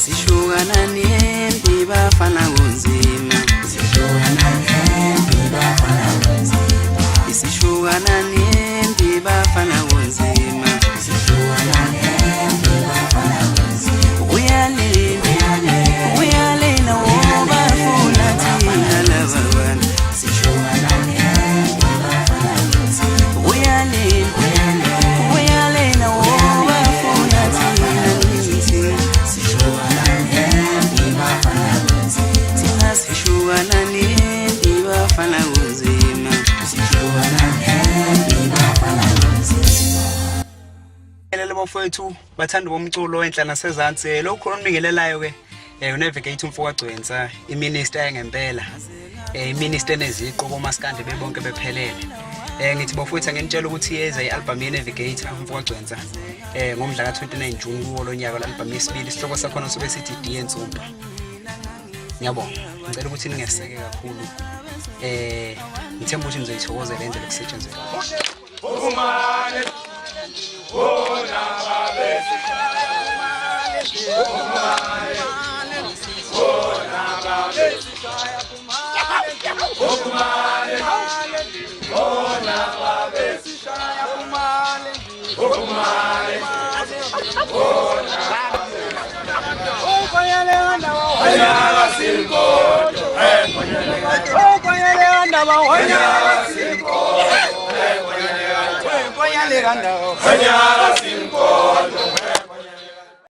Sishukana nempi bafana kunzima. Sishukana nempi bafana kunzima. Sishukana nempi bafana kunzima. Sishukana nempi bafana kunzima. Uyalina wobafuna thina lababana. Sishukana nempi bafana kunzima. Uyalina wobafuna thina nithi. Sishukana nempi bafana kunzima. Thina sishukana nempi bafana kunzima. Sishukana nempi bafana kunzima. Lelo bafowethu bathanda bomculo wenhla nasezantsi lokho onibingelelayo ke uNavigate umfowagcwensa iminister engempela iminister neziqo komaskandi bebonke bephelele ngithi bafowethu ngenitshela ukuthi yeza ialbum yeNavigate umfowagcwensa ngomhla ka29 June kuwo lonyaka album yesibili isihloko sakhona sobe sithi Diyensumba. Ngiyabonga ngicela ukuthi ningeseke kakhulu ngithemba ukuthi nizoyithokozela le ndlela kusetshenziswa. Ukumane bona babesi ukumane bona babesi ukumane bona babesi ukumane bona okwayelanda wanyala silkoto okwayelanda wanyala silkoto Hanyara Simkoto